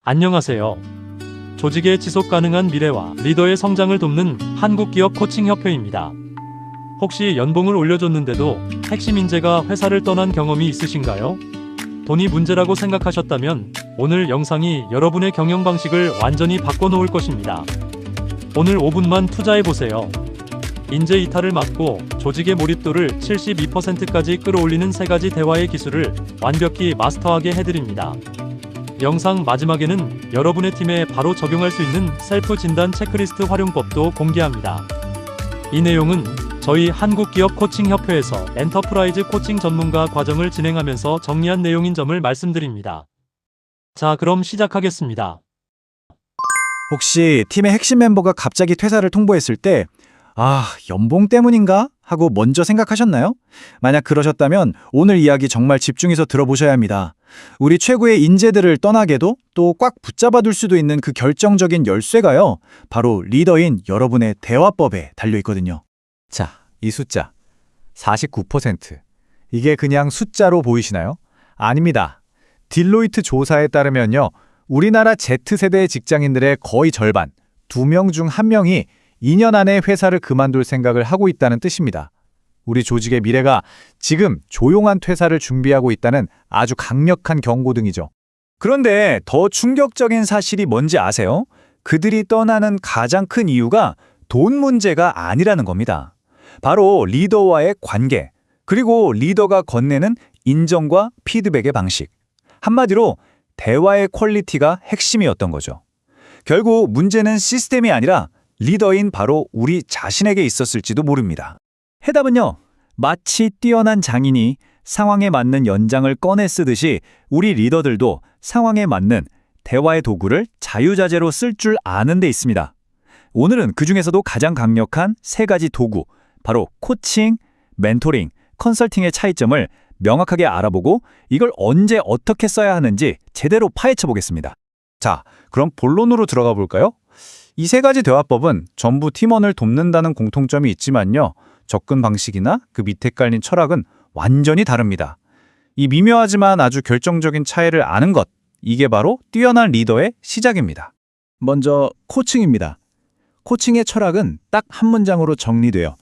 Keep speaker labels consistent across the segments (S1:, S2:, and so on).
S1: 안녕하세요. 조직의 지속 가능한 미래와 리더의 성장을 돕는 한국기업 코칭협회입니다. 혹시 연봉을 올려줬는데도 핵심 인재가 회사를 떠난 경험이 있으신가요? 돈이 문제라고 생각하셨다면 오늘 영상이 여러분의 경영 방식을 완전히 바꿔놓을 것입니다. 오늘 5분만 투자해보세요. 인재 이탈을 막고 조직의 몰입도를 72%까지 끌어올리는 3가지 대화의 기술을 완벽히 마스터하게 해드립니다. 영상 마지막에는 여러분의 팀에 바로 적용할 수 있는 셀프 진단 체크리스트 활용법도 공개합니다. 이 내용은 저희 한국기업 코칭협회에서 엔터프라이즈 코칭 전문가 과정을 진행하면서 정리한 내용인 점을 말씀드립니다. 자, 그럼 시작하겠습니다.
S2: 혹시 팀의 핵심 멤버가 갑자기 퇴사를 통보했을 때 연봉 때문인가? 하고 먼저 생각하셨나요? 만약 그러셨다면 오늘 이야기 정말 집중해서 들어보셔야 합니다. 우리 최고의 인재들을 떠나게도 또 꽉 붙잡아둘 수도 있는 그 결정적인 열쇠가요, 바로 리더인 여러분의 대화법에 달려있거든요. 자, 이 숫자 49%. 이게 그냥 숫자로 보이시나요? 아닙니다. 딜로이트 조사에 따르면요, 우리나라 Z세대 직장인들의 거의 절반, 2명 중 1명이 2년 안에 회사를 그만둘 생각을 하고 있다는 뜻입니다. 우리 조직의 미래가 지금 조용한 퇴사를 준비하고 있다는 아주 강력한 경고등이죠. 그런데 더 충격적인 사실이 뭔지 아세요? 그들이 떠나는 가장 큰 이유가 돈 문제가 아니라는 겁니다. 바로 리더와의 관계, 그리고 리더가 건네는 인정과 피드백의 방식. 한마디로 대화의 퀄리티가 핵심이었던 거죠. 결국 문제는 시스템이 아니라 리더인 바로 우리 자신에게 있었을지도 모릅니다. 해답은요, 마치 뛰어난 장인이 상황에 맞는 연장을 꺼내 쓰듯이 우리 리더들도 상황에 맞는 대화의 도구를 자유자재로 쓸 줄 아는 데 있습니다. 오늘은 그중에서도 가장 강력한 3가지 도구, 바로 코칭, 멘토링, 컨설팅의 차이점을 명확하게 알아보고 이걸 언제 어떻게 써야 하는지 제대로 파헤쳐 보겠습니다. 자, 그럼 본론으로 들어가 볼까요? 이 3가지 대화법은 전부 팀원을 돕는다는 공통점이 있지만요, 접근 방식이나 그 밑에 깔린 철학은 완전히 다릅니다. 이 미묘하지만 아주 결정적인 차이를 아는 것, 이게 바로 뛰어난 리더의 시작입니다. 먼저 코칭입니다. 코칭의 철학은 딱 한 문장으로 정리돼요.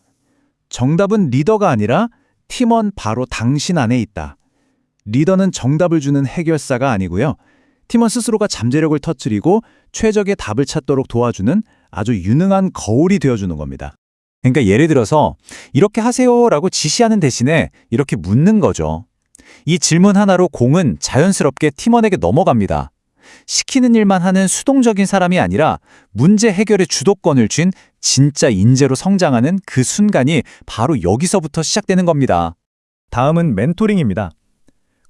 S2: 정답은 리더가 아니라 팀원 바로 당신 안에 있다. 리더는 정답을 주는 해결사가 아니고요, 팀원 스스로가 잠재력을 터뜨리고 최적의 답을 찾도록 도와주는 아주 유능한 거울이 되어주는 겁니다. 그러니까 예를 들어서 이렇게 하세요라고 지시하는 대신에 이렇게 묻는 거죠. 이 질문 하나로 공은 자연스럽게 팀원에게 넘어갑니다. 시키는 일만 하는 수동적인 사람이 아니라 문제 해결의 주도권을 쥔 진짜 인재로 성장하는 그 순간이 바로 여기서부터 시작되는 겁니다. 다음은 멘토링입니다.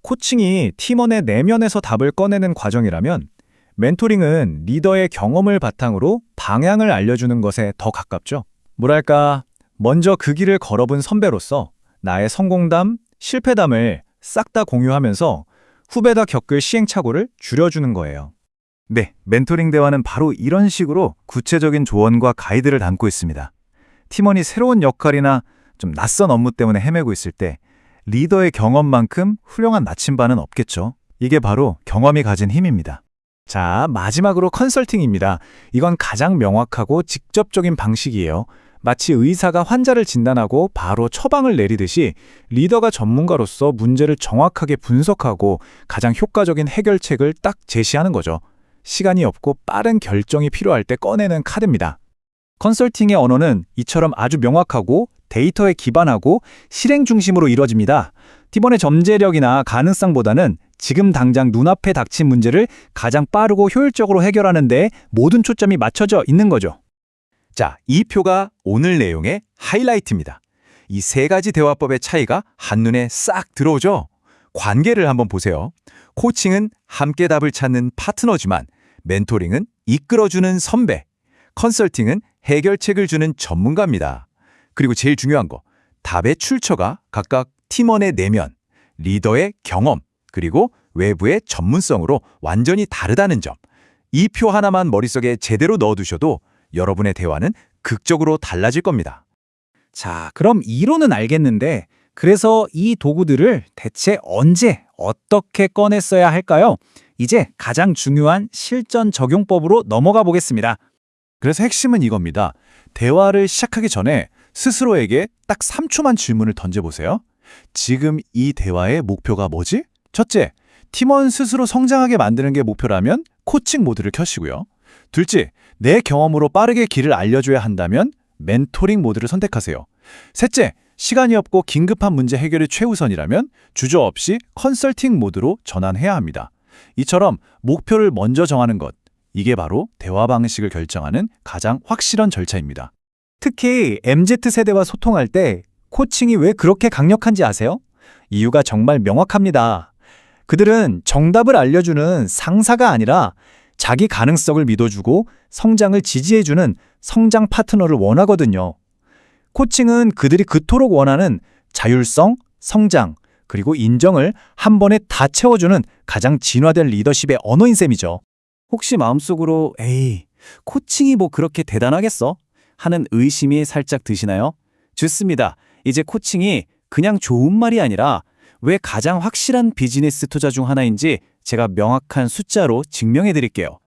S2: 코칭이 팀원의 내면에서 답을 꺼내는 과정이라면 멘토링은 리더의 경험을 바탕으로 방향을 알려주는 것에 더 가깝죠. 뭐랄까, 먼저 그 길을 걸어본 선배로서 나의 성공담, 실패담을 싹 다 공유하면서 후배가 겪을 시행착오를 줄여주는 거예요. 네, 멘토링 대화는 바로 이런 식으로 구체적인 조언과 가이드를 담고 있습니다. 팀원이 새로운 역할이나 좀 낯선 업무 때문에 헤매고 있을 때 리더의 경험만큼 훌륭한 나침반은 없겠죠. 이게 바로 경험이 가진 힘입니다. 자, 마지막으로 컨설팅입니다. 이건 가장 명확하고 직접적인 방식이에요. 마치 의사가 환자를 진단하고 바로 처방을 내리듯이 리더가 전문가로서 문제를 정확하게 분석하고 가장 효과적인 해결책을 딱 제시하는 거죠. 시간이 없고 빠른 결정이 필요할 때 꺼내는 카드입니다. 컨설팅의 언어는 이처럼 아주 명확하고 데이터에 기반하고 실행 중심으로 이루어집니다. 팀원의 잠재력이나 가능성보다는 지금 당장 눈앞에 닥친 문제를 가장 빠르고 효율적으로 해결하는 데 모든 초점이 맞춰져 있는 거죠. 자, 이 표가 오늘 내용의 하이라이트입니다. 이 3가지 대화법의 차이가 한눈에 싹 들어오죠? 관계를 한번 보세요. 코칭은 함께 답을 찾는 파트너지만 멘토링은 이끌어주는 선배, 컨설팅은 해결책을 주는 전문가입니다. 그리고 제일 중요한 거, 답의 출처가 각각 팀원의 내면, 리더의 경험, 그리고 외부의 전문성으로 완전히 다르다는 점. 이 표 하나만 머릿속에 제대로 넣어두셔도 여러분의 대화는 극적으로 달라질 겁니다. 자, 그럼 이론은 알겠는데 그래서 이 도구들을 대체 언제 어떻게 꺼냈어야 할까요? 이제 가장 중요한 실전 적용법으로 넘어가 보겠습니다. 그래서 핵심은 이겁니다. 대화를 시작하기 전에 스스로에게 딱 3초만 질문을 던져보세요. 지금 이 대화의 목표가 뭐지? 첫째, 팀원 스스로 성장하게 만드는 게 목표라면 코칭 모드를 켜시고요. 둘째, 내 경험으로 빠르게 길을 알려줘야 한다면 멘토링 모드를 선택하세요. 셋째, 시간이 없고 긴급한 문제 해결이 최우선이라면 주저없이 컨설팅 모드로 전환해야 합니다. 이처럼 목표를 먼저 정하는 것, 이게 바로 대화 방식을 결정하는 가장 확실한 절차입니다. 특히 MZ세대와 소통할 때 코칭이 왜 그렇게 강력한지 아세요? 이유가 정말 명확합니다. 그들은 정답을 알려주는 상사가 아니라 자기 가능성을 믿어주고 성장을 지지해주는 성장 파트너를 원하거든요. 코칭은 그들이 그토록 원하는 자율성, 성장, 그리고 인정을 한 번에 다 채워주는 가장 진화된 리더십의 언어인 셈이죠. 혹시 마음속으로 에이, 코칭이 뭐 그렇게 대단하겠어? 하는 의심이 살짝 드시나요? 좋습니다. 이제 코칭이 그냥 좋은 말이 아니라 왜 가장 확실한 비즈니스 투자 중 하나인지 제가 명확한 숫자로 증명해 드릴게요.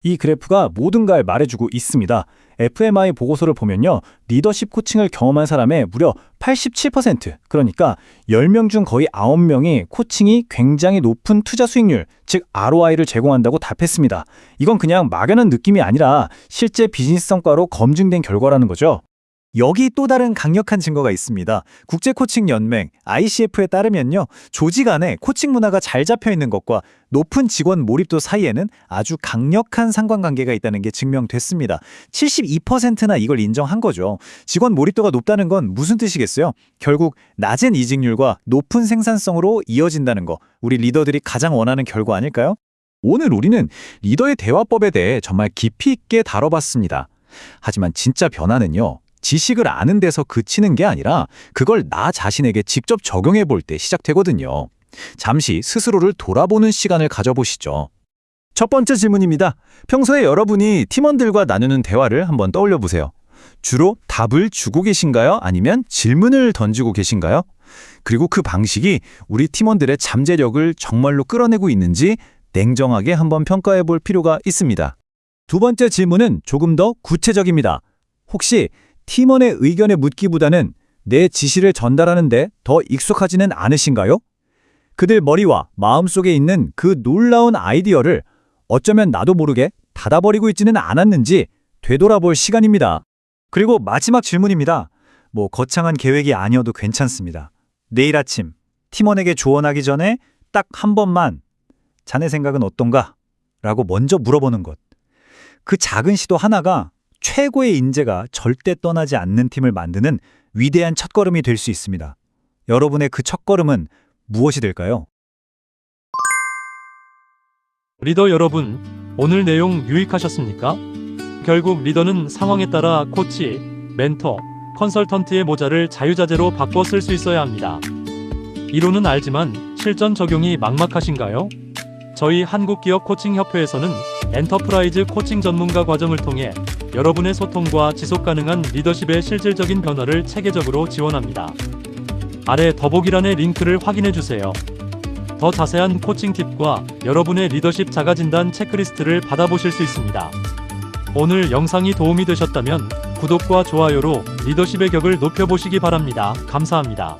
S2: 이 그래프가 모든 걸 말해주고 있습니다. FMI 보고서를 보면요. 리더십 코칭을 경험한 사람의 무려 87%, 그러니까 10명 중 거의 9명이 코칭이 굉장히 높은 투자 수익률, 즉 ROI를 제공한다고 답했습니다. 이건 그냥 막연한 느낌이 아니라 실제 비즈니스 성과로 검증된 결과라는 거죠. 여기 또 다른 강력한 증거가 있습니다. 국제코칭연맹 ICF에 따르면요. 조직 안에 코칭 문화가 잘 잡혀 있는 것과 높은 직원 몰입도 사이에는 아주 강력한 상관관계가 있다는 게 증명됐습니다. 72%나 이걸 인정한 거죠. 직원 몰입도가 높다는 건 무슨 뜻이겠어요? 결국 낮은 이직률과 높은 생산성으로 이어진다는 거, 우리 리더들이 가장 원하는 결과 아닐까요? 오늘 우리는 리더의 대화법에 대해 정말 깊이 있게 다뤄봤습니다. 하지만 진짜 변화는요. 지식을 아는 데서 그치는 게 아니라 그걸 나 자신에게 직접 적용해 볼 때 시작되거든요. 잠시 스스로를 돌아보는 시간을 가져보시죠. 첫 번째 질문입니다. 평소에 여러분이 팀원들과 나누는 대화를 한번 떠올려 보세요. 주로 답을 주고 계신가요? 아니면 질문을 던지고 계신가요? 그리고 그 방식이 우리 팀원들의 잠재력을 정말로 끌어내고 있는지 냉정하게 한번 평가해 볼 필요가 있습니다. 두 번째 질문은 조금 더 구체적입니다. 혹시 팀원의 의견에 묻기보다는 내 지시를 전달하는데 더 익숙하지는 않으신가요? 그들 머리와 마음속에 있는 그 놀라운 아이디어를 어쩌면 나도 모르게 닫아버리고 있지는 않았는지 되돌아볼 시간입니다. 그리고 마지막 질문입니다. 뭐 거창한 계획이 아니어도 괜찮습니다. 내일 아침 팀원에게 조언하기 전에 딱 한 번만 자네 생각은 어떤가? 라고 먼저 물어보는 것. 그 작은 시도 하나가 최고의 인재가 절대 떠나지 않는 팀을 만드는 위대한 첫걸음이 될 수 있습니다. 여러분의 그 첫걸음은 무엇이 될까요?
S1: 리더 여러분, 오늘 내용 유익하셨습니까? 결국 리더는 상황에 따라 코치, 멘토, 컨설턴트의 모자를 자유자재로 바꿔 쓸 수 있어야 합니다. 이론은 알지만 실전 적용이 막막하신가요? 저희 한국기업 코칭협회에서는 엔터프라이즈 코칭 전문가 과정을 통해 여러분의 소통과 지속가능한 리더십의 실질적인 변화를 체계적으로 지원합니다. 아래 더보기란의 링크를 확인해주세요. 더 자세한 코칭 팁과 여러분의 리더십 자가진단 체크리스트를 받아보실 수 있습니다. 오늘 영상이 도움이 되셨다면 구독과 좋아요로 리더십의 격을 높여보시기 바랍니다. 감사합니다.